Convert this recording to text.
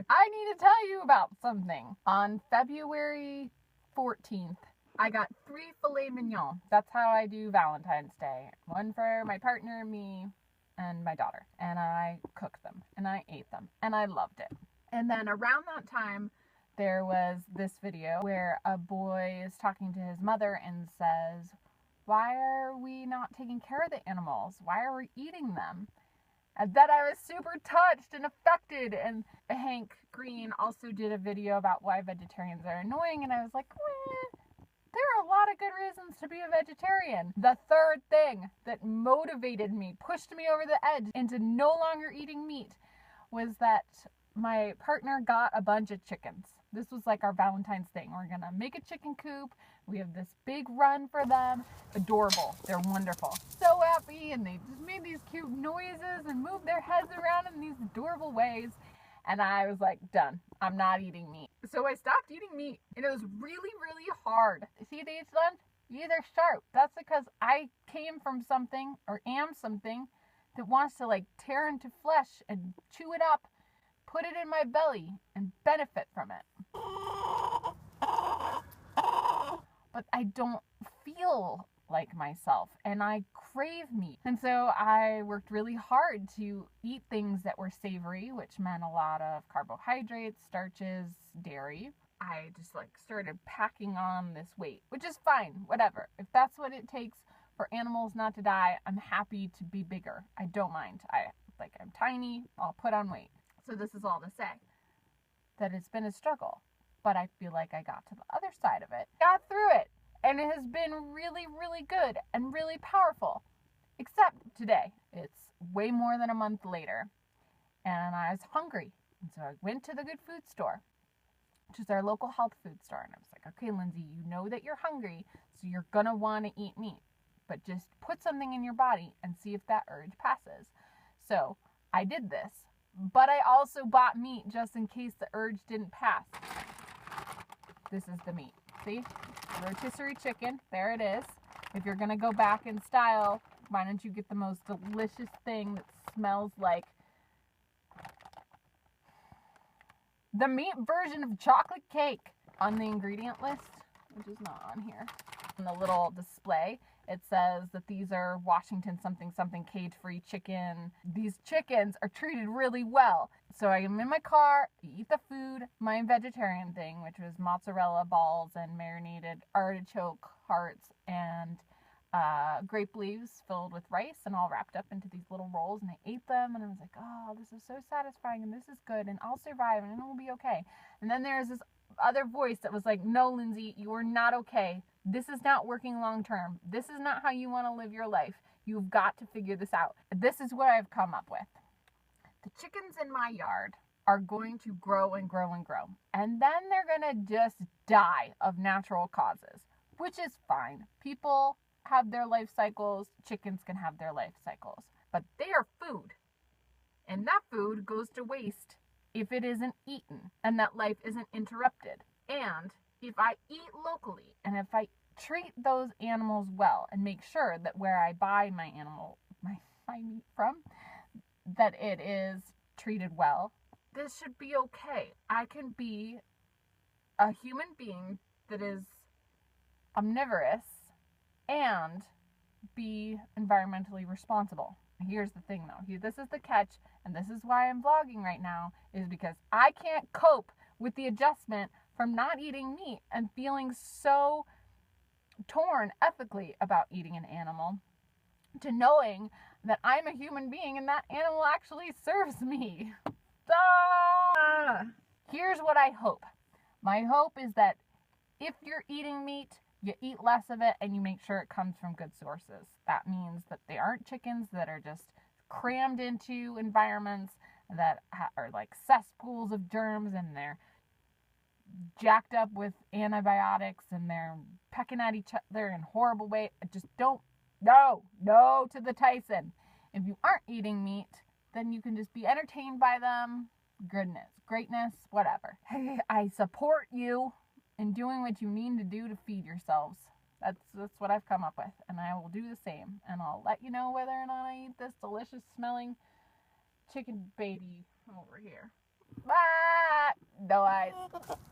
I need to tell you about something. On February 14th, I got 3 filet mignon. That's how I do Valentine's Day. One for my partner, me, and my daughter. And I cooked them, and I ate them, and I loved it. And then around that time, there was this video where a boy is talking to his mother and says, "Why are we not taking care of the animals? Why are we eating them?" And then I was super touched and affected. And Hank Green also did a video about why vegetarians are annoying. And I was like, there are a lot of good reasons to be a vegetarian. The third thing that motivated me, pushed me over the edge into no longer eating meat, was that my partner got a bunch of chickens. This was like our Valentine's thing. We're gonna make a chicken coop. We have this big run for them. Adorable. They're wonderful. So happy, and they just made these cute noises and moved their heads around in these adorable ways. And I was like, done. I'm not eating meat. So I stopped eating meat, and it was really, really hard. See the H-Land? They're sharp. That's because I came from something, or am something, that wants to like tear into flesh and chew it up, put it in my belly, and benefit from it. But I don't feel like myself, and I crave meat. And so I worked really hard to eat things that were savory, which meant a lot of carbohydrates, starches, dairy. I just like started packing on this weight, which is fine, whatever. If that's what it takes for animals not to die, I'm happy to be bigger. I don't mind. I'm tiny, I'll put on weight. So this is all to say that it's been a struggle, but I feel like I got to the other side of it, got through it, and it has been really, really good and really powerful. Except today, it's way more than a month later, and I was hungry, and so I went to the Good Food Store, which is our local health food store, and I was like, okay, Lindsay, you know that you're hungry, so you're gonna want to eat meat, but just put something in your body and see if that urge passes. So I did this. But I also bought meat just in case the urge didn't pass. This is the meat. See? Rotisserie chicken. There it is. If you're going to go back in style, why don't you get the most delicious thing that smells like the meat version of chocolate cake on the ingredient list, which is not on here. On the little display, it says that these are Washington something something cage-free chicken. These chickens are treated really well. So I am in my car, eat the food, my vegetarian thing, which was mozzarella balls and marinated artichoke hearts and grape leaves filled with rice and all wrapped up into these little rolls, and I ate them, and I was like, oh, this is so satisfying, and this is good, and I'll survive, and it will be okay. And then there's this other voice that was like, no, Lindsay, you are not okay. This is not working long term. This is not how you want to live your life. You've got to figure this out. This is what I've come up with. The chickens in my yard are going to grow and grow and grow. And then they're going to just die of natural causes, which is fine. People have their life cycles. Chickens can have their life cycles. But they are food. And that food goes to waste if it isn't eaten and that life isn't interrupted. And if I eat locally and if I treat those animals well and make sure that where I buy my meat from, that it is treated well, this should be okay. I can be a human being that is omnivorous and be environmentally responsible. Here's the thing though, this is the catch, and this is why I'm vlogging right now, is because I can't cope with the adjustment from not eating meat and feeling so torn ethically about eating an animal to knowing that I'm a human being and that animal actually serves me. Here's what I hope. My hope is that if you're eating meat, you eat less of it and you make sure it comes from good sources. That means that they aren't chickens that are just crammed into environments that are like cesspools of germs, and they're jacked up with antibiotics and they're pecking at each other in horrible ways. Just don't, no to the Tyson. If you aren't eating meat, then you can just be entertained by them. Goodness, greatness, whatever. I support you in doing what you need to do to feed yourselves. That's what I've come up with, and I will do the same. And I'll let you know whether or not I eat this delicious smelling chicken baby over here. Bye! guys.